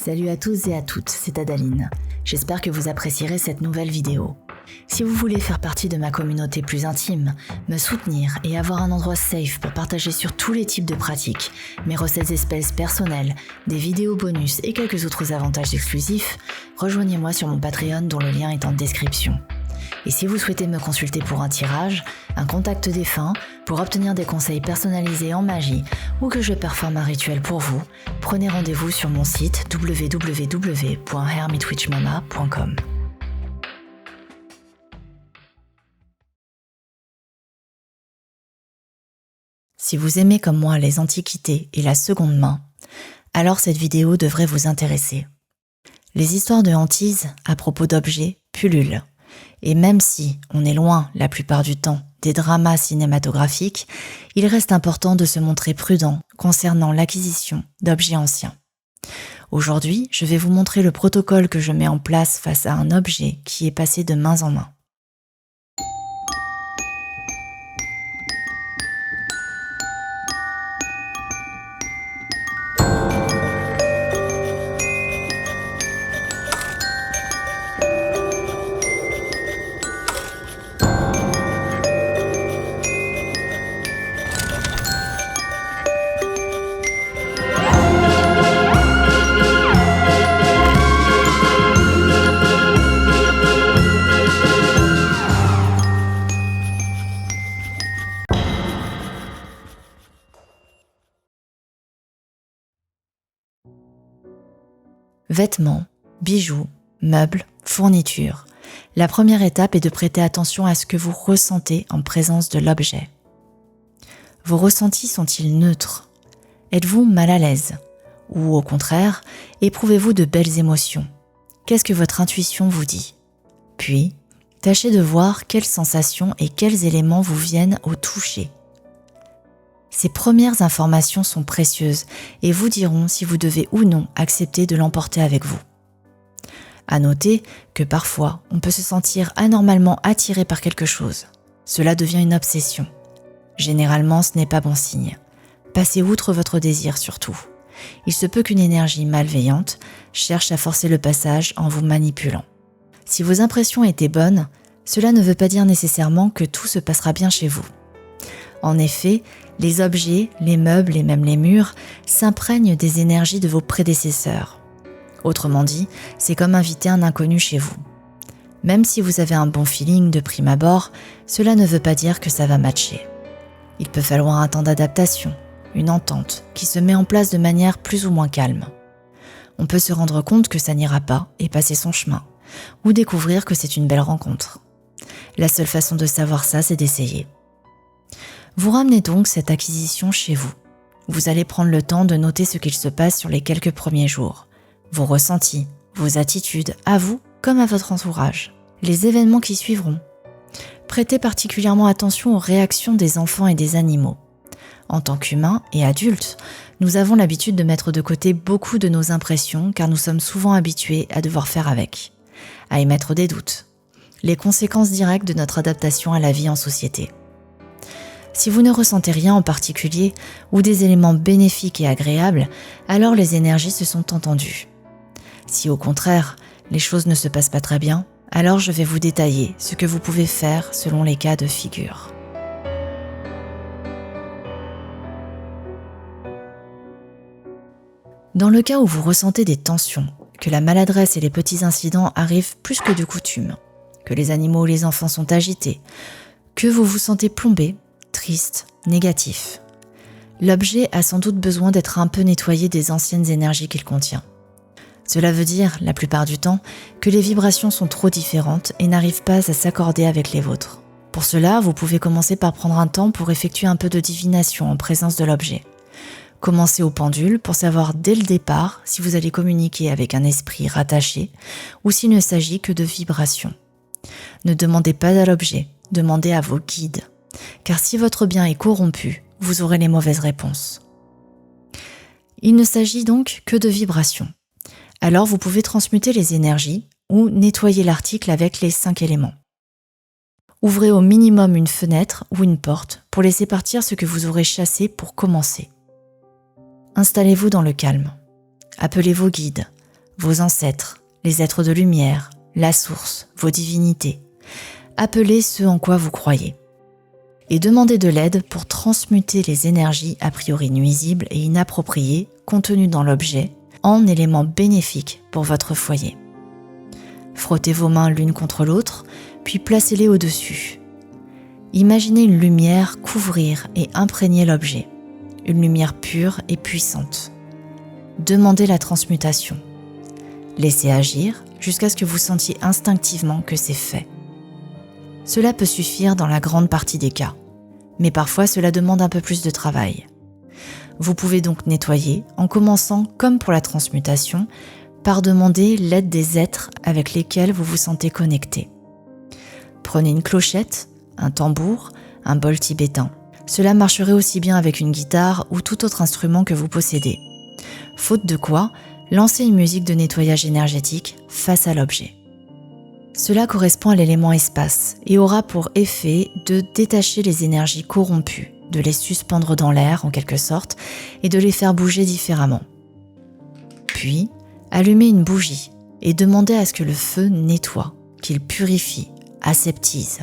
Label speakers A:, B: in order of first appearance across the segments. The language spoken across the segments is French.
A: Salut à tous et à toutes, c'est Adaline. J'espère que vous apprécierez cette nouvelle vidéo. Si vous voulez faire partie de ma communauté plus intime, me soutenir et avoir un endroit safe pour partager sur tous les types de pratiques, mes recettes espèces personnelles, des vidéos bonus et quelques autres avantages exclusifs, rejoignez-moi sur mon Patreon dont le lien est en description. Et si vous souhaitez me consulter pour un tirage, un contact défunt, pour obtenir des conseils personnalisés en magie ou que je performe un rituel pour vous, prenez rendez-vous sur mon site www.hermitwitchmama.com. Si vous aimez comme moi les antiquités et la seconde main, alors cette vidéo devrait vous intéresser. Les histoires de hantises à propos d'objets pullulent. Et même si on est loin, la plupart du temps, des dramas cinématographiques, il reste important de se montrer prudent concernant l'acquisition d'objets anciens. Aujourd'hui, je vais vous montrer le protocole que je mets en place face à un objet qui est passé de main en main. Vêtements, bijoux, meubles, fournitures. La première étape est de prêter attention à ce que vous ressentez en présence de l'objet. Vos ressentis sont-ils neutres? Êtes-vous mal à l'aise? Ou au contraire, éprouvez-vous de belles émotions? Qu'est-ce que votre intuition vous dit? Puis, tâchez de voir quelles sensations et quels éléments vous viennent au toucher. Ces premières informations sont précieuses et vous diront si vous devez ou non accepter de l'emporter avec vous. À noter que parfois, on peut se sentir anormalement attiré par quelque chose. Cela devient une obsession. Généralement, ce n'est pas bon signe. Passez outre votre désir surtout. Il se peut qu'une énergie malveillante cherche à forcer le passage en vous manipulant. Si vos impressions étaient bonnes, cela ne veut pas dire nécessairement que tout se passera bien chez vous. En effet, les objets, les meubles et même les murs s'imprègnent des énergies de vos prédécesseurs. Autrement dit, c'est comme inviter un inconnu chez vous. Même si vous avez un bon feeling de prime abord, cela ne veut pas dire que ça va matcher. Il peut falloir un temps d'adaptation, une entente qui se met en place de manière plus ou moins calme. On peut se rendre compte que ça n'ira pas et passer son chemin, ou découvrir que c'est une belle rencontre. La seule façon de savoir ça, c'est d'essayer. Vous ramenez donc cette acquisition chez vous. Vous allez prendre le temps de noter ce qu'il se passe sur les quelques premiers jours, vos ressentis, vos attitudes, à vous comme à votre entourage, les événements qui suivront. Prêtez particulièrement attention aux réactions des enfants et des animaux. En tant qu'humains et adultes, nous avons l'habitude de mettre de côté beaucoup de nos impressions car nous sommes souvent habitués à devoir faire avec, à émettre des doutes, les conséquences directes de notre adaptation à la vie en société. Si vous ne ressentez rien en particulier ou des éléments bénéfiques et agréables, alors les énergies se sont entendues. Si au contraire, les choses ne se passent pas très bien, alors je vais vous détailler ce que vous pouvez faire selon les cas de figure. Dans le cas où vous ressentez des tensions, que la maladresse et les petits incidents arrivent plus que de coutume, que les animaux ou les enfants sont agités, que vous vous sentez plombé, triste, négatif. L'objet a sans doute besoin d'être un peu nettoyé des anciennes énergies qu'il contient. Cela veut dire, la plupart du temps, que les vibrations sont trop différentes et n'arrivent pas à s'accorder avec les vôtres. Pour cela, vous pouvez commencer par prendre un temps pour effectuer un peu de divination en présence de l'objet. Commencez au pendule pour savoir dès le départ si vous allez communiquer avec un esprit rattaché ou s'il ne s'agit que de vibrations. Ne demandez pas à l'objet, demandez à vos guides. Car si votre bien est corrompu, vous aurez les mauvaises réponses. Il ne s'agit donc que de vibrations. Alors vous pouvez transmuter les énergies ou nettoyer l'article avec les 5 éléments. Ouvrez au minimum une fenêtre ou une porte pour laisser partir ce que vous aurez chassé pour commencer. Installez-vous dans le calme. Appelez vos guides. vos ancêtres, les êtres de lumière, la source, vos divinités. Appelez ce en quoi vous croyez. Et demandez de l'aide pour transmuter les énergies a priori nuisibles et inappropriées contenues dans l'objet en éléments bénéfiques pour votre foyer. Frottez vos mains l'une contre l'autre, puis placez-les au-dessus. Imaginez une lumière couvrir et imprégner l'objet, une lumière pure et puissante. Demandez la transmutation. Laissez agir jusqu'à ce que vous sentiez instinctivement que c'est fait. Cela peut suffire dans la grande partie des cas, mais parfois cela demande un peu plus de travail. Vous pouvez donc nettoyer en commençant, comme pour la transmutation, par demander l'aide des êtres avec lesquels vous vous sentez connecté. Prenez une clochette, un tambour, un bol tibétain. Cela marcherait aussi bien avec une guitare ou tout autre instrument que vous possédez. Faute de quoi, lancez une musique de nettoyage énergétique face à l'objet. Cela correspond à l'élément espace et aura pour effet de détacher les énergies corrompues, de les suspendre dans l'air en quelque sorte et de les faire bouger différemment. Puis, allumez une bougie et demandez à ce que le feu nettoie, qu'il purifie, aseptise.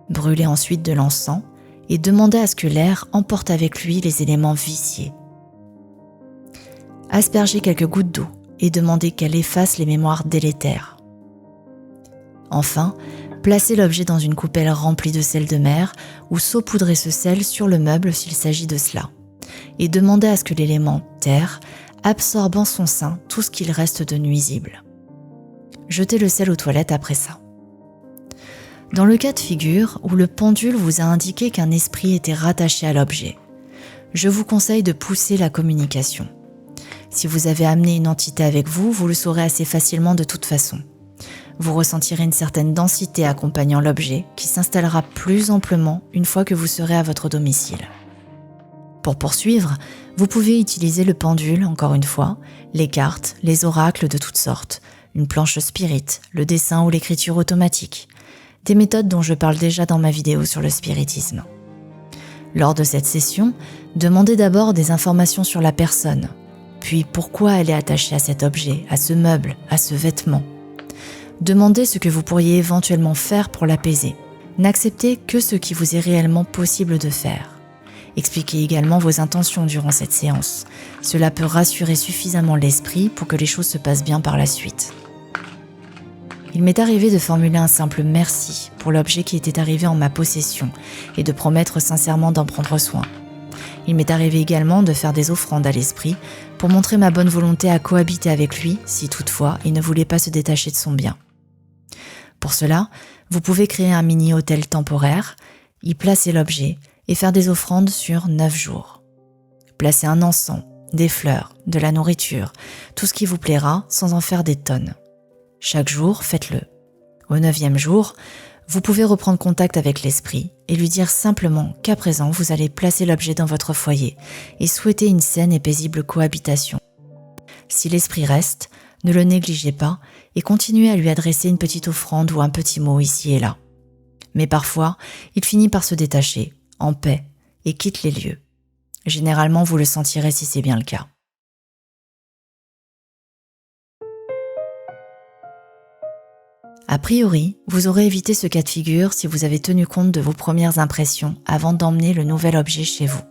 A: Brûlez ensuite de l'encens et demandez à ce que l'air emporte avec lui les éléments viciés. Aspergez quelques gouttes d'eau et demandez qu'elle efface les mémoires délétères. Enfin, placez l'objet dans une coupelle remplie de sel de mer ou saupoudrez ce sel sur le meuble s'il s'agit de cela et demandez à ce que l'élément terre absorbe en son sein tout ce qu'il reste de nuisible. Jetez le sel aux toilettes après ça. Dans le cas de figure où le pendule vous a indiqué qu'un esprit était rattaché à l'objet, je vous conseille de pousser la communication. Si vous avez amené une entité avec vous, vous le saurez assez facilement de toute façon. Vous ressentirez une certaine densité accompagnant l'objet qui s'installera plus amplement une fois que vous serez à votre domicile. Pour poursuivre, vous pouvez utiliser le pendule, encore une fois, les cartes, les oracles de toutes sortes, une planche spirit, le dessin ou l'écriture automatique, des méthodes dont je parle déjà dans ma vidéo sur le spiritisme. Lors de cette session, demandez d'abord des informations sur la personne, puis pourquoi elle est attachée à cet objet, à ce meuble, à ce vêtement. Demandez ce que vous pourriez éventuellement faire pour l'apaiser. N'acceptez que ce qui vous est réellement possible de faire. Expliquez également vos intentions durant cette séance. Cela peut rassurer suffisamment l'esprit pour que les choses se passent bien par la suite. Il m'est arrivé de formuler un simple merci pour l'objet qui était arrivé en ma possession et de promettre sincèrement d'en prendre soin. Il m'est arrivé également de faire des offrandes à l'esprit pour montrer ma bonne volonté à cohabiter avec lui si toutefois il ne voulait pas se détacher de son bien. Pour cela, vous pouvez créer un mini-hôtel temporaire, y placer l'objet et faire des offrandes sur 9 jours. Placez un encens, des fleurs, de la nourriture, tout ce qui vous plaira sans en faire des tonnes. Chaque jour, faites-le. Au 9e jour, vous pouvez reprendre contact avec l'esprit et lui dire simplement qu'à présent vous allez placer l'objet dans votre foyer et souhaiter une saine et paisible cohabitation. Si l'esprit reste, ne le négligez pas et continuez à lui adresser une petite offrande ou un petit mot ici et là. Mais parfois, il finit par se détacher, en paix, et quitte les lieux. Généralement, vous le sentirez si c'est bien le cas. A priori, vous aurez évité ce cas de figure si vous avez tenu compte de vos premières impressions avant d'emmener le nouvel objet chez vous.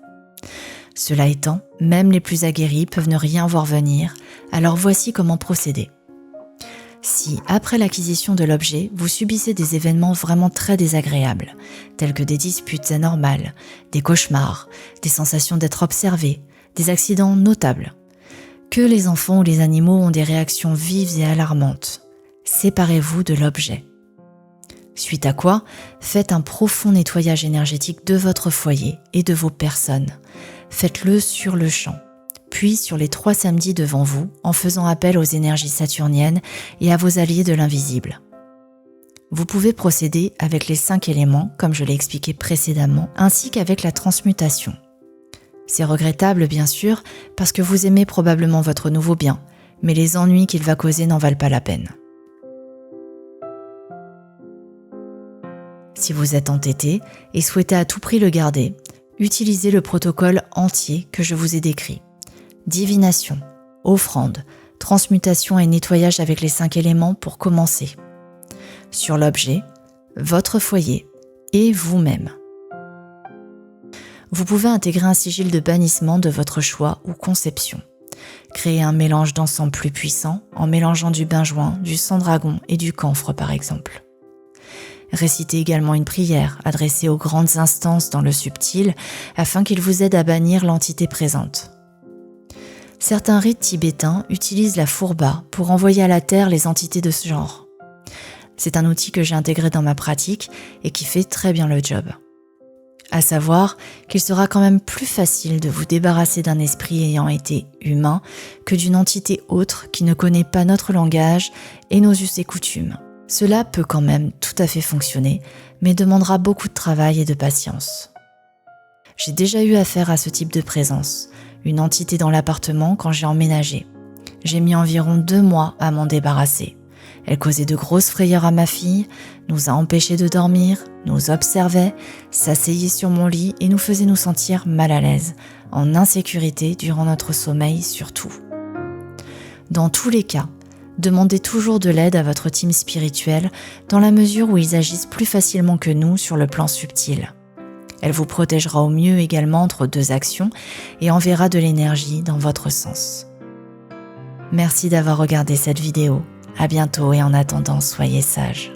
A: Cela étant, même les plus aguerris peuvent ne rien voir venir, alors voici comment procéder. Si, après l'acquisition de l'objet, vous subissez des événements vraiment très désagréables, tels que des disputes anormales, des cauchemars, des sensations d'être observé, des accidents notables, que les enfants ou les animaux ont des réactions vives et alarmantes, séparez-vous de l'objet. Suite à quoi, faites un profond nettoyage énergétique de votre foyer et de vos personnes. Faites-le sur le champ, puis sur les 3 samedis devant vous, en faisant appel aux énergies saturniennes et à vos alliés de l'invisible. Vous pouvez procéder avec les 5 éléments, comme je l'ai expliqué précédemment, ainsi qu'avec la transmutation. C'est regrettable, bien sûr, parce que vous aimez probablement votre nouveau bien, mais les ennuis qu'il va causer n'en valent pas la peine. Si vous êtes entêté et souhaitez à tout prix le garder, utilisez le protocole entier que je vous ai décrit. Divination, offrande, transmutation et nettoyage avec les 5 éléments pour commencer. Sur l'objet, votre foyer et vous-même. Vous pouvez intégrer un sigil de bannissement de votre choix ou conception. Créer un mélange d'encens plus puissant en mélangeant du benjoin, du sang dragon et du camphre par exemple. Récitez également une prière adressée aux grandes instances dans le subtil afin qu'ils vous aident à bannir l'entité présente. Certains rites tibétains utilisent la fourba pour envoyer à la terre les entités de ce genre. C'est un outil que j'ai intégré dans ma pratique et qui fait très bien le job. À savoir qu'il sera quand même plus facile de vous débarrasser d'un esprit ayant été humain que d'une entité autre qui ne connaît pas notre langage et nos us et coutumes. Cela peut quand même tout à fait fonctionner, mais demandera beaucoup de travail et de patience. J'ai déjà eu affaire à ce type de présence, une entité dans l'appartement quand j'ai emménagé. J'ai mis environ 2 mois à m'en débarrasser. Elle causait de grosses frayeurs à ma fille, nous a empêchés de dormir, nous observait, s'asseyait sur mon lit et nous faisait nous sentir mal à l'aise, en insécurité durant notre sommeil surtout. Dans tous les cas, demandez toujours de l'aide à votre team spirituel dans la mesure où ils agissent plus facilement que nous sur le plan subtil. Elle vous protégera au mieux également entre 2 actions et enverra de l'énergie dans votre sens. Merci d'avoir regardé cette vidéo. À bientôt et en attendant, soyez sages.